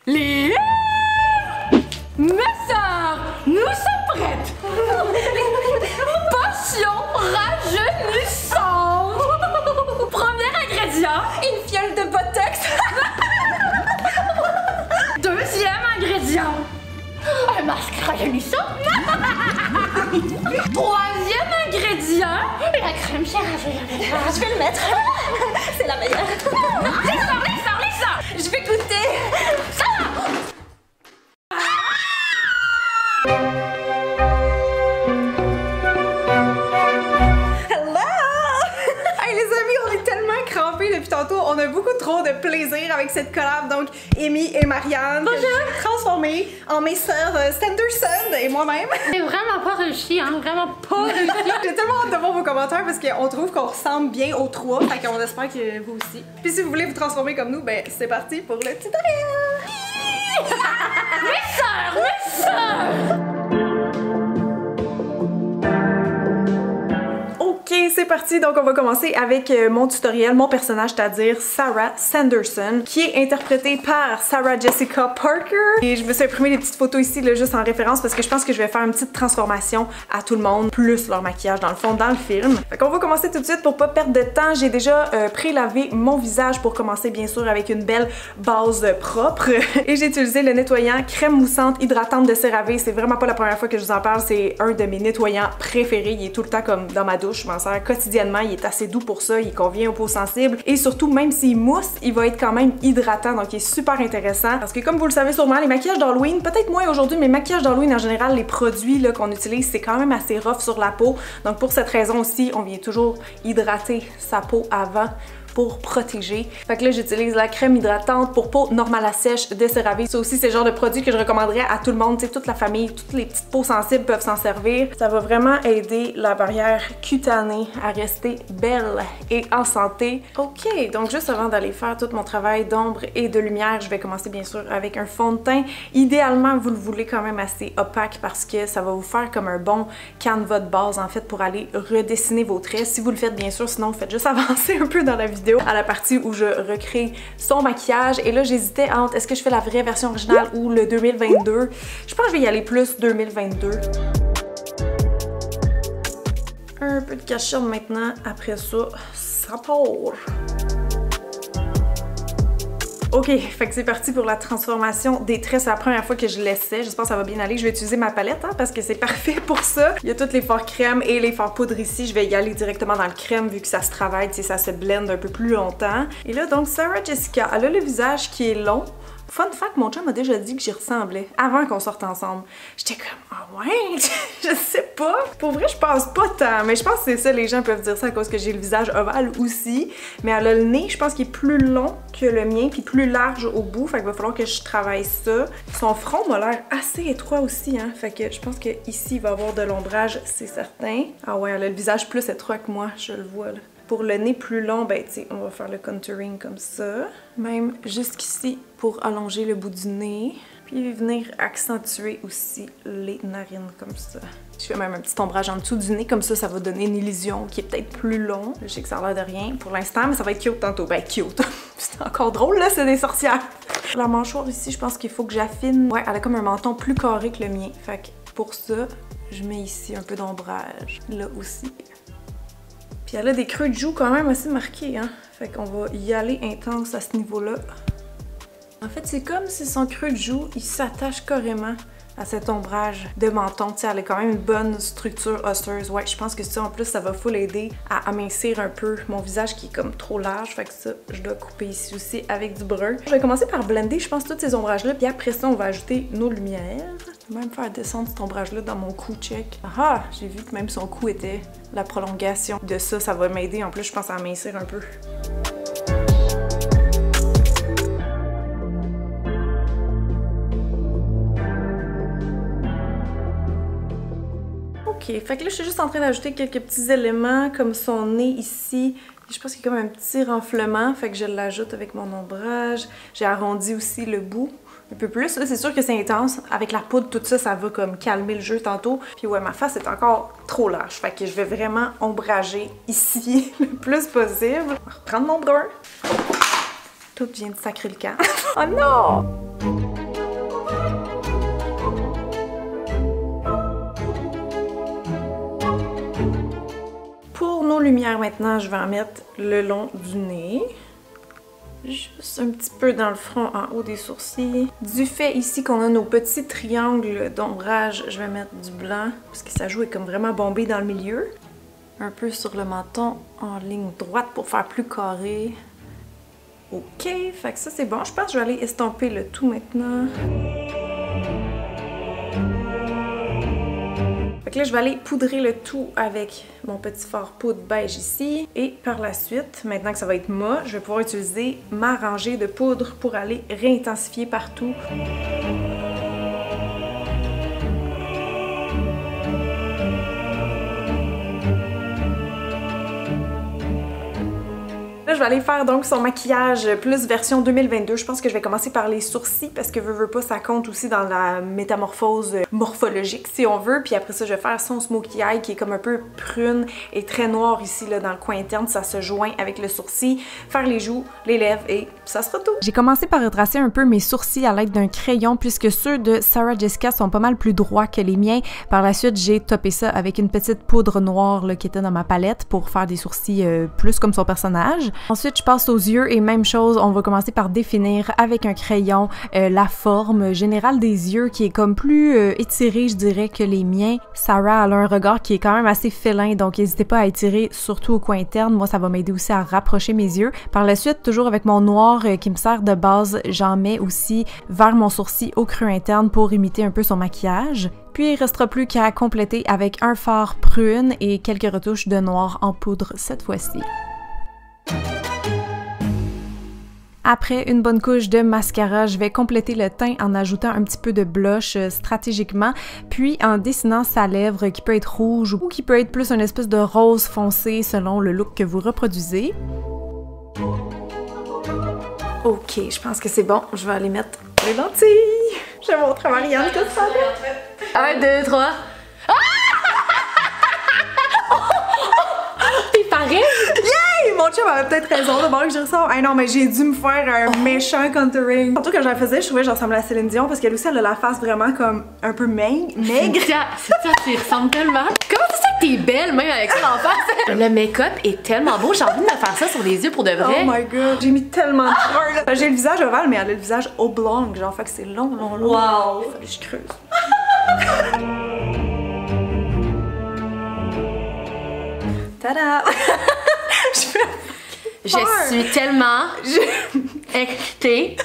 Les mes sœurs, nous sommes prêtes. Potion rajeunissante. Premier ingrédient, une fiole de botox. Deuxième ingrédient, un masque rajeunissant. Troisième ingrédient, la crème chère rajeunissante. Je vais le mettre. C'est la meilleure. Lisa, je vais goûter. Ça. Depuis tantôt, on a beaucoup trop de plaisir avec cette collab, donc Amy et Marianne, que j'ai transformées en mes sœurs Sanderson et moi-même. C'est vraiment pas réussi, hein, vraiment pas réussi. J'ai tellement hâte de voir vos commentaires parce qu'on trouve qu'on ressemble bien aux trois, fait qu'on espère que vous aussi. Puis si vous voulez vous transformer comme nous, ben c'est parti pour le tutoriel! Mes sœurs! Ok, c'est parti. Donc, on va commencer avec mon tutoriel, mon personnage, c'est-à-dire Sarah Sanderson, qui est interprétée par Sarah Jessica Parker. Et je me suis imprimé des petites photos ici, là, juste en référence, parce que je pense que je vais faire une petite transformation à tout le monde, plus leur maquillage, dans le fond, dans le film. Fait qu'on va commencer tout de suite pour pas perdre de temps. J'ai déjà pré-lavé mon visage pour commencer, bien sûr, avec une belle base propre. Et j'ai utilisé le nettoyant crème moussante hydratante de CeraVe. C'est vraiment pas la première fois que je vous en parle. C'est un de mes nettoyants préférés. Il est tout le temps comme dans ma douche. Je m'en sers quotidiennement. Il est assez doux pour ça. Il convient aux peaux sensibles. Et surtout, même s'il mousse, il va être quand même hydratant. Donc, il est super intéressant. Parce que comme vous le savez sûrement, les maquillages d'Halloween, peut-être moins aujourd'hui, mais maquillage d'Halloween en général, les produits qu'on utilise, c'est quand même assez rough sur la peau. Donc, pour cette raison aussi, on vient toujours hydrater sa peau avant pour protéger. Fait que là, j'utilise la crème hydratante pour peau normale à sèche de CeraVe. Ça aussi, c'est le genre de produit que je recommanderais à tout le monde. Tu sais, toute la famille, toutes les petites peaux sensibles peuvent s'en servir. Ça va vraiment aider la barrière cutanée à rester belle et en santé. Ok, donc juste avant d'aller faire tout mon travail d'ombre et de lumière, je vais commencer bien sûr avec un fond de teint. Idéalement, vous le voulez quand même assez opaque parce que ça va vous faire comme un bon canevas de base en fait pour aller redessiner vos traits. Si vous le faites bien sûr, sinon vous faites juste avancer un peu dans la vidéo à la partie où je recrée son maquillage. Et là, j'hésitais entre est-ce que je fais la vraie version originale ou le 2022. Je pense que je vais y aller plus 2022. Un peu de cachette maintenant. Après ça, ça part. Ok, fait que c'est parti pour la transformation des traits. C'est la première fois que je l'essaie. J'espère que ça va bien aller. Je vais utiliser ma palette hein, parce que c'est parfait pour ça. Il y a tous les fards crème et les fards poudre ici. Je vais y aller directement dans le crème vu que ça se travaille, tu sais, ça se blende un peu plus longtemps. Et là, donc, Sarah Jessica, elle a le visage qui est long. Fun fact, mon chum m'a déjà dit que j'y ressemblais avant qu'on sorte ensemble. J'étais comme, ah ouais, je sais pas. Pour vrai, je pense pas tant, mais je pense que c'est ça, les gens peuvent dire ça à cause que j'ai le visage ovale aussi. Mais elle a le nez, je pense qu'il est plus long que le mien, puis plus large au bout, fait qu'il va falloir que je travaille ça. Son front m'a l'air assez étroit aussi, hein, fait que je pense que ici il va y avoir de l'ombrage, c'est certain. Ah ouais, elle a le visage plus étroit que moi, je le vois là. Pour le nez plus long, ben tu sais, on va faire le contouring comme ça. Même jusqu'ici pour allonger le bout du nez. Puis venir accentuer aussi les narines comme ça. Je fais même un petit ombrage en dessous du nez, comme ça, ça va donner une illusion qui est peut-être plus long. Je sais que ça a l'air de rien pour l'instant, mais ça va être cute tantôt. Ben cute! C'est encore drôle là, c'est des sorcières! La mâchoire ici, je pense qu'il faut que j'affine. Ouais, elle a comme un menton plus carré que le mien. Fait que pour ça, je mets ici un peu d'ombrage. Là aussi. Puis elle a des creux de joues quand même assez marqués, hein. Fait qu'on va y aller intense à ce niveau-là. En fait, c'est comme si son creux de joue, il s'attache carrément à cet ombrage de menton. Tu sais, elle a quand même une bonne structure osseuse. Ouais, je pense que ça, en plus, ça va full aider à amincir un peu mon visage qui est comme trop large. Fait que ça, je dois couper ici aussi avec du brun. Je vais commencer par blender, je pense, tous ces ombrages-là. Puis après ça, on va ajouter nos lumières. Je vais même faire descendre cet ombrage-là dans mon cou, check. Ah! J'ai vu que même son cou était la prolongation de ça. Ça va m'aider. En plus, je pense à amincir un peu. Ok, fait que là je suis juste en train d'ajouter quelques petits éléments comme son nez ici. Je pense qu'il y a comme un petit renflement, fait que je l'ajoute avec mon ombrage. J'ai arrondi aussi le bout un peu plus. Là c'est sûr que c'est intense. Avec la poudre, tout ça, ça va comme calmer le jeu tantôt. Puis ouais, ma face est encore trop large. Fait que je vais vraiment ombrager ici le plus possible. Je vais reprendre mon brun. Tout vient de sacrer le camp. Oh non! lumière maintenant, je vais en mettre le long du nez. Juste un petit peu dans le front, en haut des sourcils. Du fait ici qu'on a nos petits triangles d'ombrage, je vais mettre du blanc parce que sa joue est comme vraiment bombée dans le milieu. Un peu sur le menton en ligne droite pour faire plus carré. Ok, fait que ça c'est bon. Je pense que je vais aller estomper le tout maintenant. Fait que là, je vais aller poudrer le tout avec mon petit fard poudre beige ici. Et par la suite, maintenant que ça va être mat, je vais pouvoir utiliser ma rangée de poudre pour aller réintensifier partout. Là, je vais aller faire donc son maquillage plus version 2022. Je pense que je vais commencer par les sourcils parce que veux pas, ça compte aussi dans la métamorphose morphologique si on veut. Puis après ça, je vais faire son smokey eye qui est comme un peu prune et très noir ici là, dans le coin interne. Ça se joint avec le sourcil. Faire les joues, les lèvres et ça sera tout. J'ai commencé par retracer un peu mes sourcils à l'aide d'un crayon puisque ceux de Sarah Jessica sont pas mal plus droits que les miens. Par la suite, j'ai topé ça avec une petite poudre noire là, qui était dans ma palette pour faire des sourcils plus comme son personnage. Ensuite, je passe aux yeux et même chose, on va commencer par définir avec un crayon la forme générale des yeux qui est comme plus étirée, je dirais, que les miens. Sarah elle a un regard qui est quand même assez félin, donc n'hésitez pas à étirer surtout au coin interne. Moi, ça va m'aider aussi à rapprocher mes yeux. Par la suite, toujours avec mon noir qui me sert de base, j'en mets aussi vers mon sourcil au creux interne pour imiter un peu son maquillage. Puis il restera plus qu'à compléter avec un fard prune et quelques retouches de noir en poudre cette fois-ci. Après une bonne couche de mascara, je vais compléter le teint en ajoutant un petit peu de blush stratégiquement, puis en dessinant sa lèvre qui peut être rouge ou qui peut être plus une espèce de rose foncé selon le look que vous reproduisez. Ok, je pense que c'est bon. Je vais aller mettre les lentilles. Je montre à Marianne tout ça. 1, 2, 3. T'es pareil? Yay! Mon chum avait peut-être raison de voir que je ressors. Ah non, mais j'ai dû me faire un méchant contouring. Surtout quand je la faisais, je trouvais que je ressemblais à Céline Dion parce qu'elle aussi, elle a la face vraiment comme un peu maigre. C'est ça, tu ressembles tellement. Comment tu sais que t'es belle même avec ça en face? Le make-up est tellement beau, j'ai envie de me faire ça sur les yeux pour de vrai. Oh my god, j'ai mis tellement de fleurs là. J'ai le visage ovale, mais elle a le visage oblong, genre, fait que c'est long. Wow! Fallait que je creuse. Tada! Je suis tellement excitée.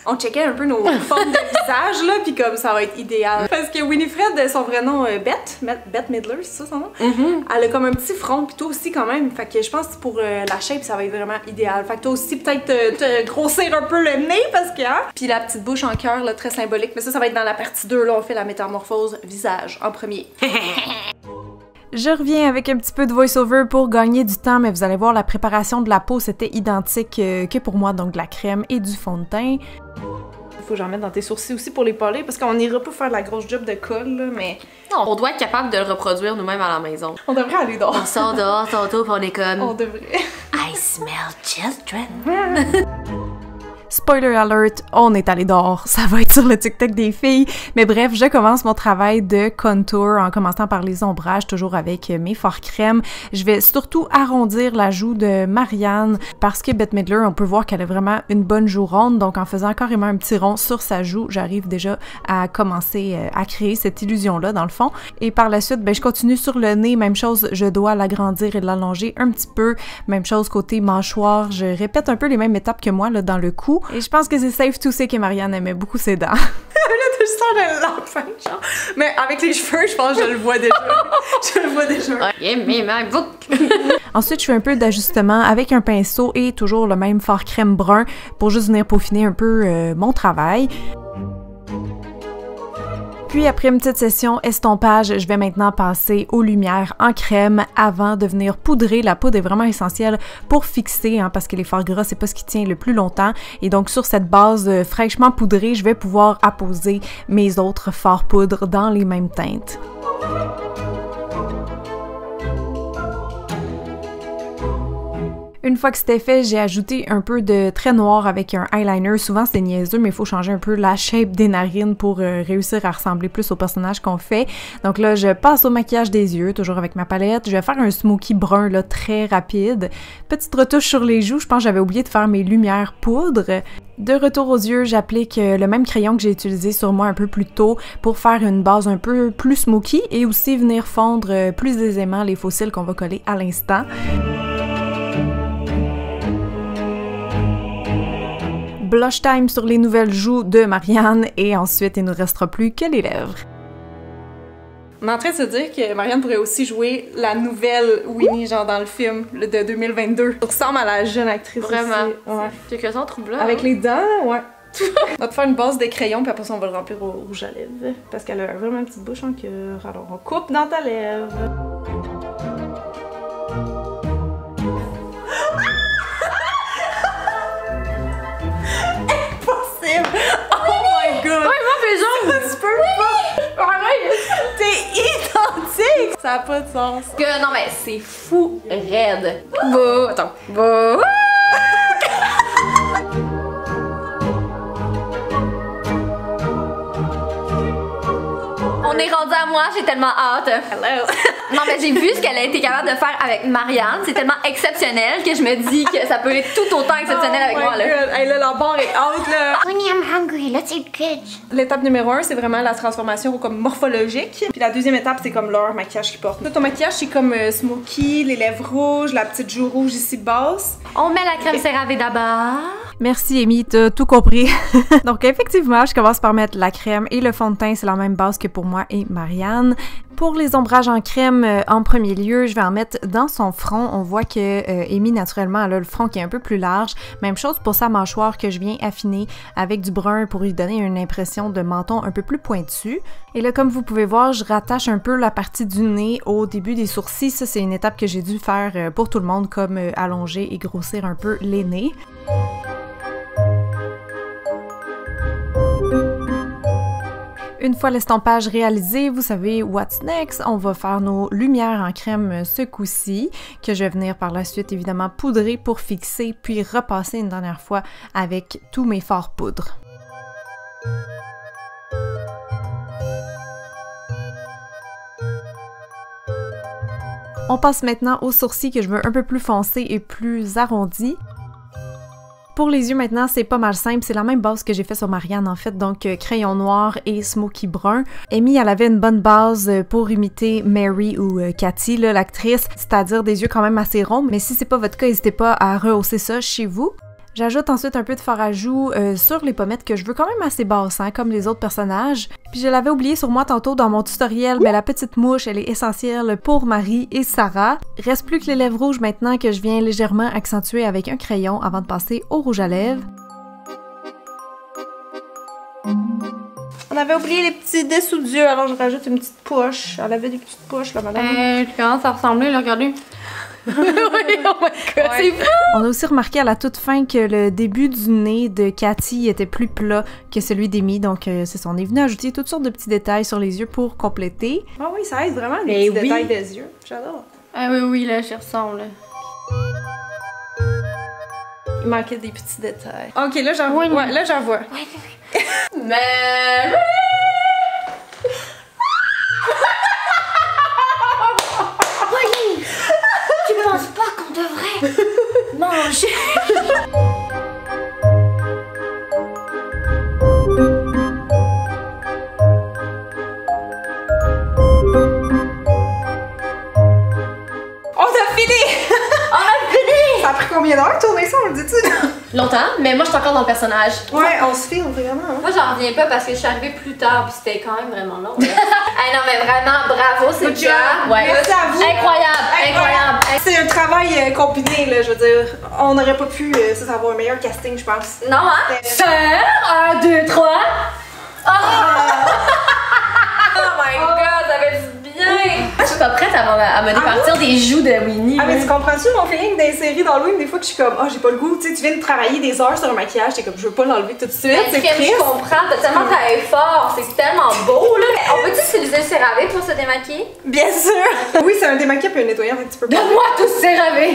On checkait un peu nos formes de visage là, puis comme ça va être idéal. Parce que Winifred, son vrai nom, Bette Midler, c'est ça son nom? Elle a comme un petit front, puis toi aussi quand même. Fait que je pense que pour la shape, ça va être vraiment idéal. Fait que toi aussi, peut-être te grossir un peu le nez, parce que, hein? Puis la petite bouche en cœur, là, très symbolique. Mais ça va être dans la partie 2, là, on fait la métamorphose visage en premier. Je reviens avec un petit peu de voice-over pour gagner du temps, mais vous allez voir, la préparation de la peau, c'était identique que pour moi, donc de la crème et du fond de teint. Faut que j'en mette dans tes sourcils aussi pour les polir, parce qu'on n'ira pas faire la grosse job de colle, là, mais... Non, on doit être capable de le reproduire nous-mêmes à la maison. On devrait aller dehors. On sort dehors tantôt pis on est comme... On devrait. I smell children. Spoiler alert, on est allé dehors. Ça va être sur le TikTok des filles. Mais bref, je commence mon travail de contour en commençant par les ombrages, toujours avec mes fards crème. Je vais surtout arrondir la joue de Marianne parce que Bette Midler, on peut voir qu'elle a vraiment une bonne joue ronde. Donc en faisant carrément un petit rond sur sa joue, j'arrive déjà à commencer à créer cette illusion-là dans le fond. Et par la suite, ben, je continue sur le nez. Même chose, je dois l'agrandir et l'allonger un petit peu. Même chose côté mâchoire. Je répète un peu les mêmes étapes que moi là, dans le cou. Et je pense que c'est safe to say que Marianne aimait beaucoup ses dents. Là, tu sens de l'enfant, genre. Mais avec les cheveux, je pense que je le vois déjà. Je le vois déjà. Give me my book. Ensuite, je fais un peu d'ajustement avec un pinceau et toujours le même fard crème brun pour juste venir peaufiner un peu mon travail. Puis après une petite session estompage, je vais maintenant passer aux lumières en crème avant de venir poudrer. La poudre est vraiment essentielle pour fixer, hein, parce que les fards gras, c'est pas ce qui tient le plus longtemps. Et donc sur cette base fraîchement poudrée, je vais pouvoir apposer mes autres fards poudre dans les mêmes teintes. Une fois que c'était fait, j'ai ajouté un peu de trait noir avec un eyeliner. Souvent, c'est niaiseux, mais il faut changer un peu la shape des narines pour réussir à ressembler plus au personnage qu'on fait. Donc là, je passe au maquillage des yeux, toujours avec ma palette. Je vais faire un smoky brun, là, très rapide. Petite retouche sur les joues. Je pense que j'avais oublié de faire mes lumières poudre. De retour aux yeux, j'applique le même crayon que j'ai utilisé sur moi un peu plus tôt pour faire une base un peu plus smoky et aussi venir fondre plus aisément les faux cils qu'on va coller à l'instant. Blush time sur les nouvelles joues de Marianne et ensuite il ne nous restera plus que les lèvres. On est en train de se dire que Marianne pourrait aussi jouer la nouvelle Winnie, genre dans le film de 2022. Ça ressemble à la jeune actrice. Vraiment. Aussi. Ouais. J'ai que ça en troublant. Avec les dents, ouais. On va te faire une base de crayon puis après ça on va le remplir au rouge à lèvres. Parce qu'elle a vraiment une petite bouche en cœur. Alors on coupe dans ta lèvre. Oh my god! Ouais, moi, fais genre! Tu peux pas! Arrête! T'es identique! Ça a pas de sens. Que non, mais c'est fou raide. Bon, attends. Bon. On est rendu à moi, j'ai tellement hâte. Hello! Non, mais j'ai vu ce qu'elle a été capable de faire avec Marianne. C'est tellement exceptionnel que je me dis que ça peut être tout autant exceptionnel avec moi, là. Hey, là, la barre est haute, là! Winnie, I'm hungry. Let's eat kids. L'étape numéro 1, c'est vraiment la transformation comme morphologique. Puis la deuxième étape, c'est comme leur maquillage qu'ils portent. Tout ton maquillage, c'est comme smoky, les lèvres rouges, la petite joue rouge ici basse. On met la crème CeraVe d'abord. Merci Amy, t'as tout compris. Donc effectivement, je commence par mettre la crème et le fond de teint, c'est la même base que pour moi et Marianne. Pour les ombrages en crème, en premier lieu, je vais en mettre dans son front. On voit que Amy, naturellement, elle a le front qui est un peu plus large. Même chose pour sa mâchoire que je viens affiner avec du brun pour lui donner une impression de menton un peu plus pointu. Et là, comme vous pouvez voir, je rattache un peu la partie du nez au début des sourcils. Ça, c'est une étape que j'ai dû faire pour tout le monde, comme allonger et grossir un peu les nez. Une fois l'estampage réalisé, vous savez what's next, on va faire nos lumières en crème ce coup-ci, que je vais venir par la suite évidemment poudrer pour fixer, puis repasser une dernière fois avec tous mes fards poudre. On passe maintenant aux sourcils que je veux un peu plus foncés et plus arrondis. Pour les yeux maintenant, c'est pas mal simple, c'est la même base que j'ai fait sur Marianne en fait, donc crayon noir et smoky brun. Amy, elle avait une bonne base pour imiter Mary ou Cathy, l'actrice, c'est-à-dire des yeux quand même assez ronds, mais si c'est pas votre cas, n'hésitez pas à rehausser ça chez vous. J'ajoute ensuite un peu de fard à joues sur les pommettes que je veux quand même assez basses, hein, comme les autres personnages. Puis je l'avais oublié sur moi tantôt dans mon tutoriel, mais la petite mouche, elle est essentielle pour Marie et Sarah. Reste plus que les lèvres rouges maintenant que je viens légèrement accentuer avec un crayon avant de passer au rouge à lèvres. On avait oublié les petits dessous d'yeux, alors je rajoute une petite poche. Elle avait des petites poches là, madame. Tu commences à ressembler, là, regardez. Oui, oh my god, ouais. C'est fou! On a aussi remarqué à la toute fin que le début du nez de Cathy était plus plat que celui d'Amy, donc c'est ça, on est venu ajouter toutes sortes de petits détails sur les yeux pour compléter. Ah oui, ça aide vraiment les petits détails des yeux, j'adore. Ah oui, oui, là, j'y ressemble. Il manquait des petits détails. Ok, là j'en vois. Ouais, là j'en vois. Mary! Tu penses pas qu'on devrait manger? On a fini! On a fini! Ça a pris combien d'heures de tourner ça, on le dit-tu? Longtemps, mais moi je suis encore dans le personnage. Ouais, on se filme vraiment. Hein? Moi j'en reviens pas parce que je suis arrivée plus tard puis c'était quand même vraiment long. Ah non mais vraiment bravo, c'est bien. Ouais. Merci à vous. Incroyable. C'est un travail combiné là, je veux dire. On n'aurait pas pu avoir un meilleur casting, je pense. Non hein? Faire 1, 2, 3. Oh my god, ça fait du bien. Je suis pas prête à me départir des joues de Winnie. Ah mais tu comprends comprends-tu mon feeling des séries d'Halloween? Des fois que je suis comme, oh, j'ai pas le goût, tu sais, tu viens de travailler des heures sur un maquillage, t'es comme, je veux pas l'enlever tout de suite, c'est triste. Je comprends, t'as tellement travaillé fort, c'est tellement beau là. On peut-tu utiliser le CeraVe pour se démaquiller? Bien sûr! Oui, c'est un démaquillant puis un nettoyant, fait que tu peux pas. Donne-moi tout ce CeraVe!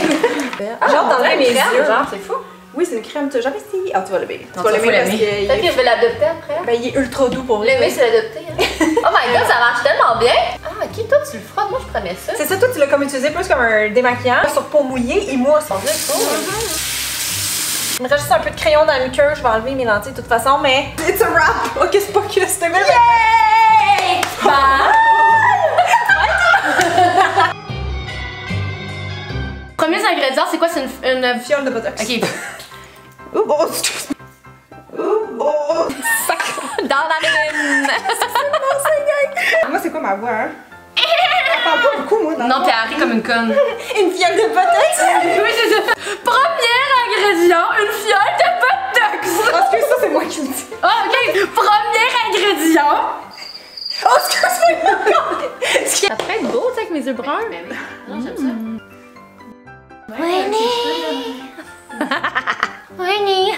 Genre d'enlever mes yeux. Genre, c'est fou. Oui, c'est une crème, tu as jamais essayé? Ah, tu vas l'aimer. Tu Non, vas tu vas l'aimer parce que. Peut-être que je vais l'adopter après. Ben, il est ultra doux pour L'aimer, c'est l'adopter. Hein. Oh my god, ça marche tellement bien! Ah, ok, toi tu le frottes, moi je prenais ça. C'est ça, toi, tu l'as comme utilisé plus comme un démaquillant sur peau mouillée et mousse. On dirait cool. Il me reste juste un peu de crayon dans le cœur, je vais enlever mes lentilles de toute façon, mais. It's a wrap! Ok, c'est pas que c'était même. Yay! Bah! Premiers ingrédients, c'est quoi? C'est une Fiole de botox. Ok. Oh, oh, excuse-moi. Oh, Dans la mine! moi, c'est quoi ma voix, hein? Elle parle pas beaucoup, moi. Non, t'es arrêtée comme une conne. Une fiole de botox? Oui, c'est ça. Premier ingrédient, une fiole de botox. Parce que ça, c'est moi qui le dis. Oh, ok. Premier ingrédient. Oh, excuse-moi! Ça pourrait être beau, tu sais, avec mes yeux bruns. Ben oui. Non, j'aime ça. Winnie. Winnie.